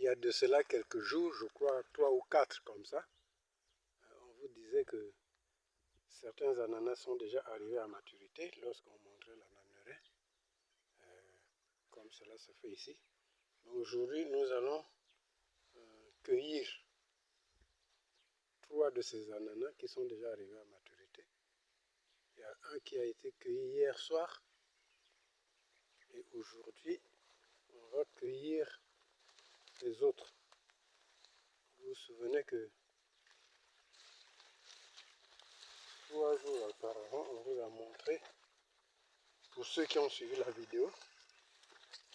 y a de cela quelques jours, je crois 3 ou 4 comme ça, on vous disait que certains ananas sont déjà arrivés à maturité lorsqu'on montrait l'ananeraie, comme cela se fait ici. Aujourd'hui, nous allons cueillir 3 de ces ananas qui sont déjà arrivés à maturité. Il y a un qui a été cueilli hier soir et aujourd'hui, on va cueillir les autres. Vous vous souvenez que 3 jours auparavant, on vous a montré, pour ceux qui ont suivi la vidéo,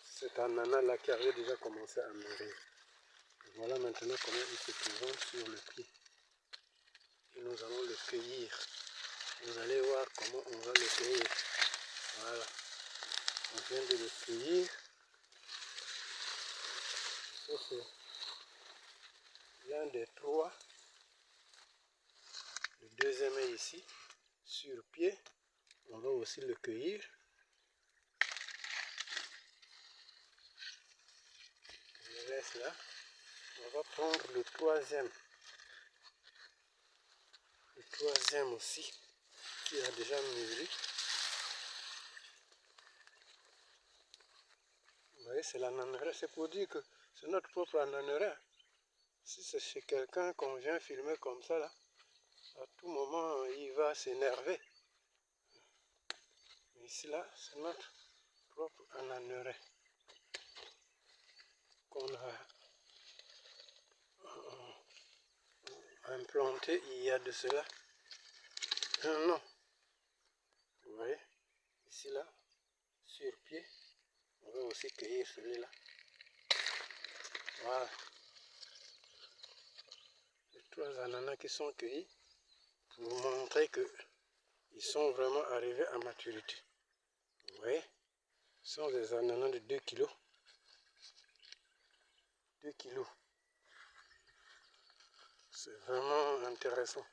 cet ananas-là qui avait déjà commencé à mûrir. Voilà maintenant comment il se présente sur le pied. Et nous allons le cueillir. Vous allez voir comment on va le cueillir. Voilà. On vient de le cueillir. Ça c'est l'un des 3. Le deuxième est ici, sur pied. On va aussi le cueillir. Je le laisse là. On va prendre le 3e. Le 3e aussi, qui a déjà mûri. Vous voyez, c'est l'ananeraie. C'est pour dire que c'est notre propre ananeraie. Si c'est chez quelqu'un qu'on vient filmer comme ça, là, à tout moment, il va s'énerver. Mais ici, là, c'est notre propre ananeraie qu'on a implanté il y a de cela un an. Vous voyez, ici, là, sur pied, on va aussi cueillir celui-là. Voilà. Les 3 ananas qui sont cueillis pour vous montrer qu'ils sont vraiment arrivés à maturité. Vous voyez, ce sont des ananas de 2 kg. 2 kg. C'est vraiment intéressant.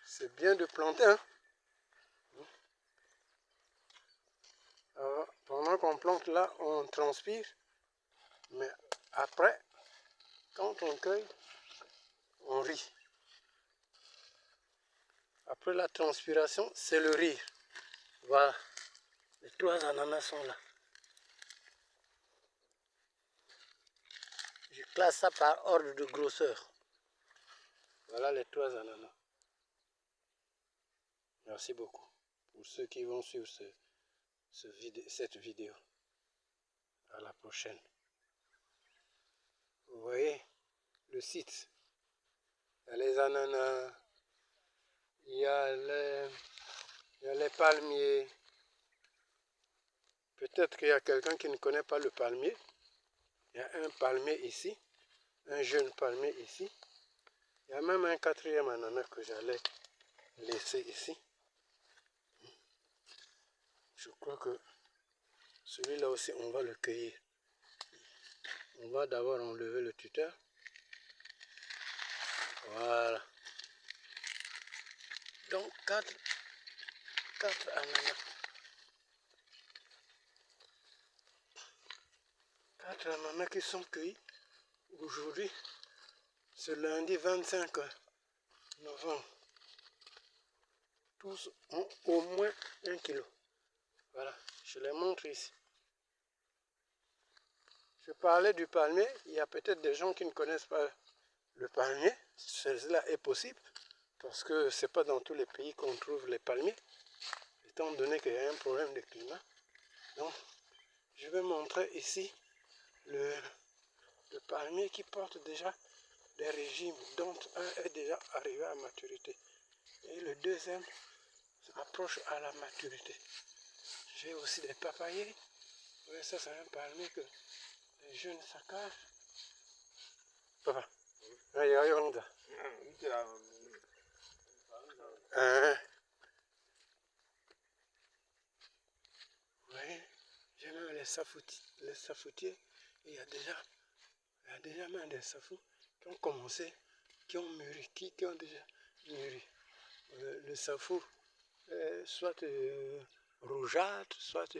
C'est bien de planter, hein? Alors, pendant qu'on plante là, on transpire. Mais après, quand on cueille, on rit. Après la transpiration, c'est le rire. Voilà. Les 3 ananas sont là. Je classe ça par ordre de grosseur. Voilà les 3 ananas. Merci beaucoup pour ceux qui vont suivre cette vidéo. À la prochaine. Vous voyez le site. Il y a les ananas, il y a les palmiers. Peut-être qu'il y a quelqu'un qui ne connaît pas le palmier. Il y a un palmier ici, un jeune palmier ici. Il y a même un 4e ananas que j'allais laisser ici. Je crois que celui-là aussi, on va le cueillir. On va d'abord enlever le tuteur. Voilà. Donc 4 ananas. 4 ananas qui sont cueillis aujourd'hui. Ce lundi 25 novembre. Tous ont au moins 1 kg. Voilà, je les montre ici. Je parlais du palmier. Il y a peut-être des gens qui ne connaissent pas le palmier. Cela est possible parce que ce n'est pas dans tous les pays qu'on trouve les palmiers, étant donné qu'il y a un problème de climat. Donc, je vais montrer ici le palmier qui porte déjà des régimes, dont un est déjà arrivé à maturité. Et le deuxième approche à la maturité. J'ai aussi des papayers. Oui, ça c'est un palmier que les jeunes saccagent. Papa, il y a un gars. Oui, j'ai même les safoutiers. Il y a déjà même des safous qui ont commencé, qui ont mûri, qui ont déjà mûri. Le safou, soit rougeâtre, soit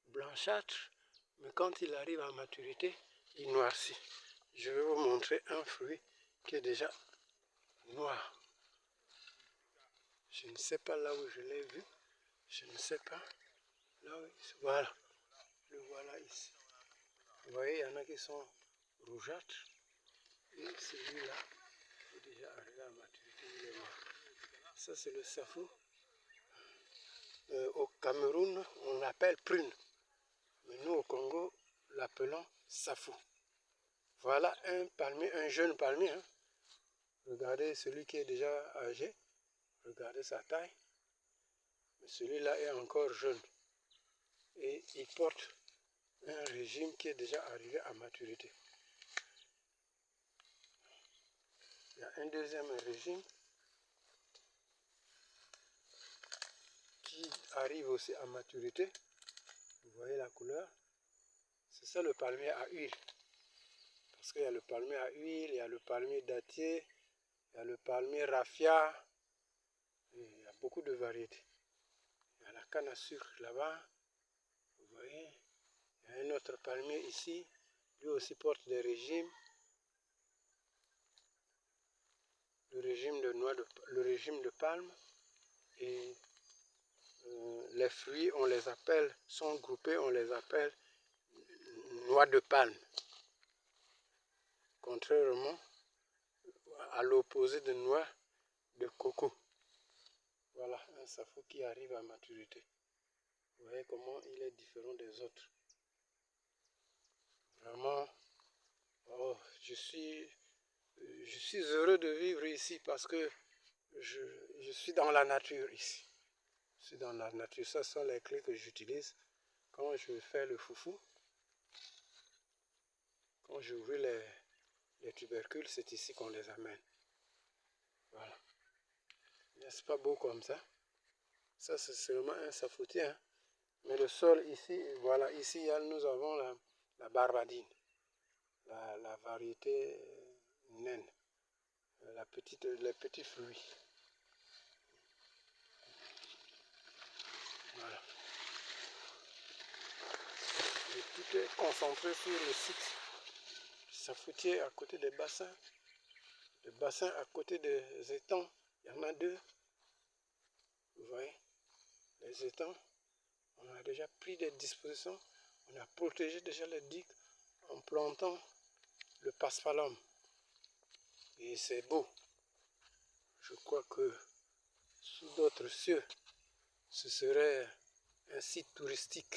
blanchâtre, mais quand il arrive à maturité, il noircit. je vais vous montrer un fruit qui est déjà noir. Je ne sais pas là où je l'ai vu. Je ne sais pas. Là où... Voilà. Le voilà ici. Vous voyez, il y en a qui sont rougeâtres. Et celui-là est déjà arrivé à maturité. Il est noir. Ça, c'est le safou. Au Cameroun, on l'appelle prune. Mais nous, au Congo, l'appelons safou. Voilà un palmier, un jeune palmier. Hein. Regardez celui qui est déjà âgé. Regardez sa taille. Mais celui-là est encore jeune. Et il porte un régime qui est déjà arrivé à maturité. Il y a un deuxième régime qui arrive aussi à maturité. Vous voyez la couleur. C'est ça le palmier à huile. Parce qu'il y a le palmier à huile, il y a le palmier dattier, il y a le palmier raffia. Il y a beaucoup de variétés. Il y a la canne à sucre là-bas. Vous voyez. Il y a un autre palmier ici. Lui aussi porte des régimes. Le régime de noix le régime de palme. Et les fruits, on les appelle, sont groupés, on les appelle noix de palme. Contrairement à l'opposé de noix de coco. Voilà, un safou qui arrive à maturité. Vous voyez comment il est différent des autres. Vraiment, oh, je suis heureux de vivre ici parce que je suis dans la nature ici. Je suis dans la nature. Ce sont les clés que j'utilise quand je fais le foufou. Quand j'ouvre les tubercules, c'est ici qu'on les amène. Voilà. N'est-ce pas beau comme ça? Ça, c'est seulement un safoutier. Hein? Mais le sol ici, voilà, ici, nous avons la barbadine. La variété naine. Les petits fruits. Voilà. Et tout est concentré sur le site. Safoutier à côté des bassins. Les bassins à côté des étangs. Il y en a deux. Vous voyez, les étangs. On a déjà pris des dispositions. On a protégé déjà les digues en plantant le paspalum. Et c'est beau. Je crois que sous d'autres cieux, ce serait un site touristique.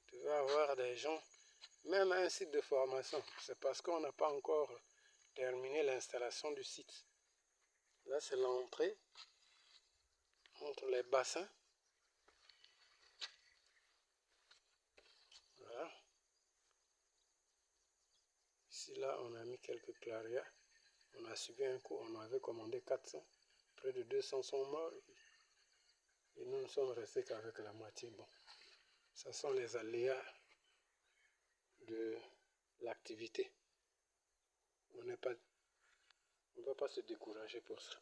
Tu vas avoir des gens, même un site de formation. C'est parce qu'on n'a pas encore terminé l'installation du site. Là, c'est l'entrée entre les bassins. Voilà. Ici, là, on a mis quelques clarias. On a subi un coup, on avait commandé 400. Près de 200 sont morts. Et nous ne sommes restés qu'avec la moitié. Bon, ce sont les aléas de l'activité. On ne va pas se décourager pour ça.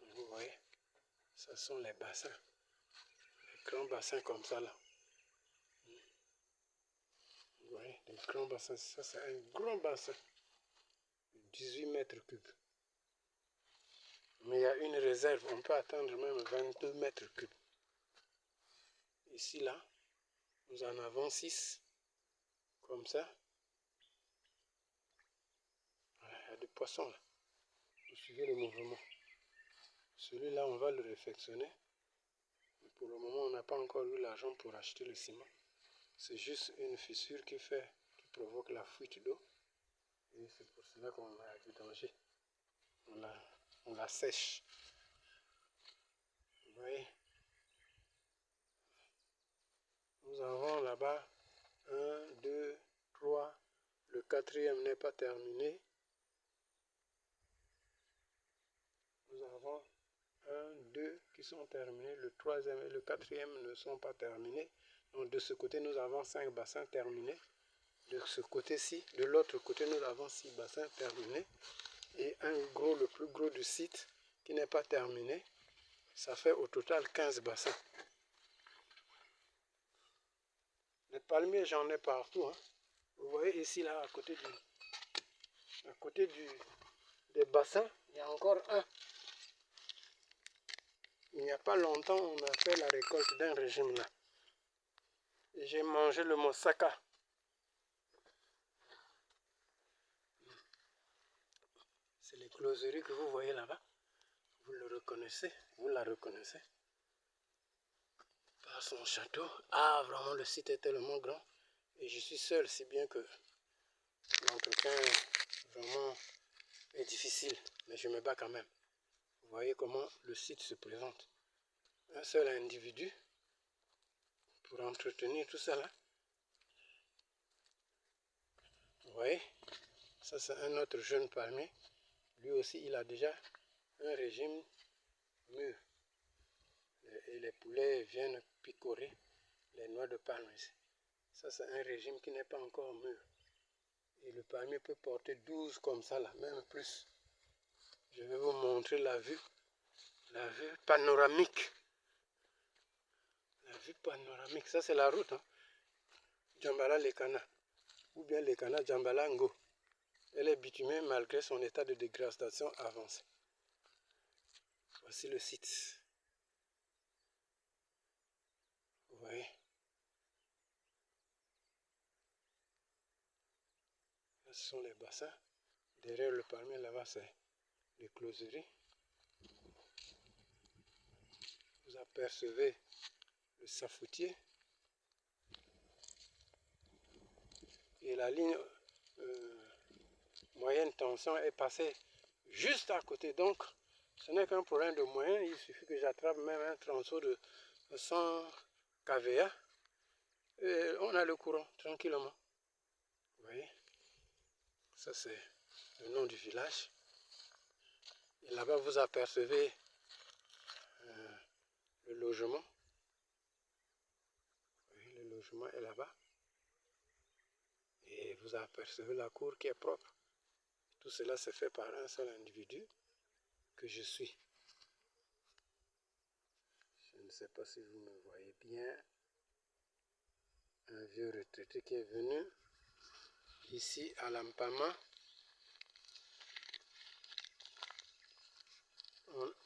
Vous voyez, ce sont les bassins. Les grands bassins comme ça là. Vous voyez, les grands bassins, ça c'est un grand bassin. 18 mètres cubes. Mais il y a une réserve, on peut atteindre même 22 mètres cubes. Ici là, nous en avons 6. Comme ça. Voilà, il y a des poissons là. Vous suivez le mouvement. Celui-là, on va le réfectionner. Mais pour le moment, on n'a pas encore eu l'argent pour acheter le ciment. C'est juste une fissure qui provoque la fuite d'eau. Et c'est pour cela qu'on a du danger. On la sèche. Vous voyez? Nous avons là-bas 1, 2, 3. Le quatrième n'est pas terminé. Nous avons 1, 2 qui sont terminés. Le troisième et le quatrième ne sont pas terminés. Donc de ce côté, nous avons 5 bassins terminés. De ce côté-ci, de l'autre côté, nous avons 6 bassins terminés. Et le plus gros du site qui n'est pas terminé. Ça fait au total 15 bassins. palmiers, j'en ai partout. Hein. Vous voyez ici, là, à côté des bassins, il y a encore un. Il n'y a pas longtemps, on a fait la récolte d'un régime là. Et j'ai mangé le moussaka. C'est les closeries que vous voyez là-bas. Vous le reconnaissez, vous la reconnaissez. Par son château. Ah, vraiment, le site est tellement grand. Et je suis seul, si bien que l'entretien vraiment est difficile. Mais je me bats quand même. Vous voyez comment le site se présente. Un seul individu pour entretenir tout ça là. Vous voyez, ça c'est un autre jeune palmier. Lui aussi, il a déjà un régime mûr. Et les poulets viennent picorer les noix de palme ici. Ça c'est un régime qui n'est pas encore mûr. Et le palmier peut porter 12 comme ça là, même plus. Je vais vous montrer la vue panoramique. La vue panoramique, ça c'est la route. Hein. Djambala Lekana, ou bien Lekana Djambala Ngo. Elle est bitumée malgré son état de dégradation avancé. Voici le site. Vous voyez. Là, ce sont les bassins. Derrière le palmier, là-bas, c'est les closeries. Vous apercevez le safoutier. Et la ligne moyenne tension est passée juste à côté. Donc, ce n'est qu'un problème de moyens. Il suffit que j'attrape même un transeau de 100 kVA. Et on a le courant, tranquillement. Vous voyez? Ça, c'est le nom du village. Et là-bas, vous apercevez le logement. Oui, le logement est là-bas. Et vous apercevez la cour qui est propre. Tout cela se fait par un seul individu que je suis. Je ne sais pas si vous me voyez bien. Un vieux retraité qui est venu ici à Lampama.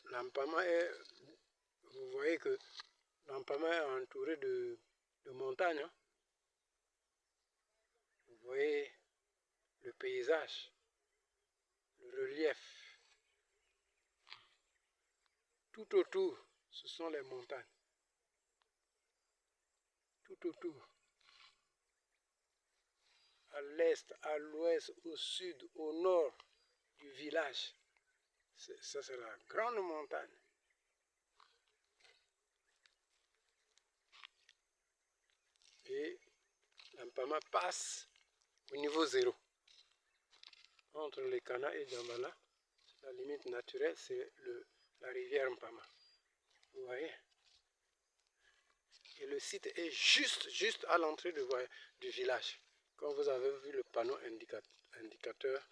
Lampama est, vous voyez que Lampama est entouré de montagnes. Hein? Vous voyez le paysage, le relief. Tout autour, ce sont les montagnes. Tout autour. À l'est, à l'ouest, au sud, au nord du village. Ça, c'est la grande montagne. Et Lampama passe au niveau zéro. Entre les Kana et Djambala, la limite naturelle, c'est la rivière Mpama. Vous voyez? Et le site est juste à l'entrée du village. Quand vous avez vu le panneau indicateur,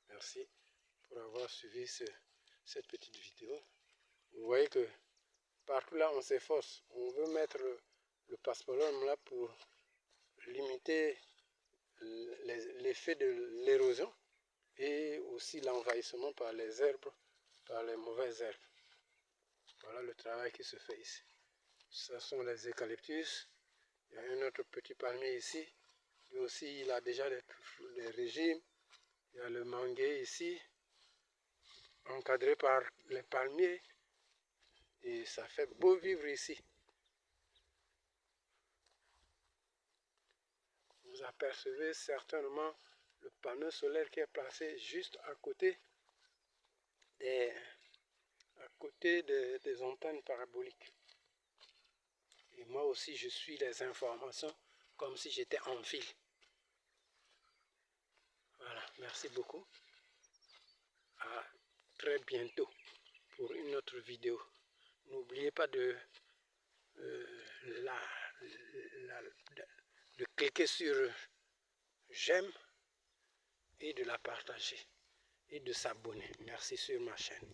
merci pour avoir suivi cette petite vidéo. Vous voyez que partout là, on s'efforce. On veut mettre le passepartout là pour limiter l'effet de l'érosion et aussi l'envahissement par les herbes, par les mauvaises herbes. Voilà le travail qui se fait ici. Ce sont les eucalyptus. Il y a un autre petit palmier ici. Lui aussi, il a déjà les régimes. Il y a le manguier ici, encadré par les palmiers. Et ça fait beau vivre ici. Vous apercevez certainement le panneau solaire qui est placé juste à côté des antennes paraboliques. Et moi aussi, je suis les informations comme si j'étais en fil. Voilà, merci beaucoup. À très bientôt pour une autre vidéo. N'oubliez pas de cliquer sur j'aime et de la partager. et de s'abonner. Merci sur ma chaîne.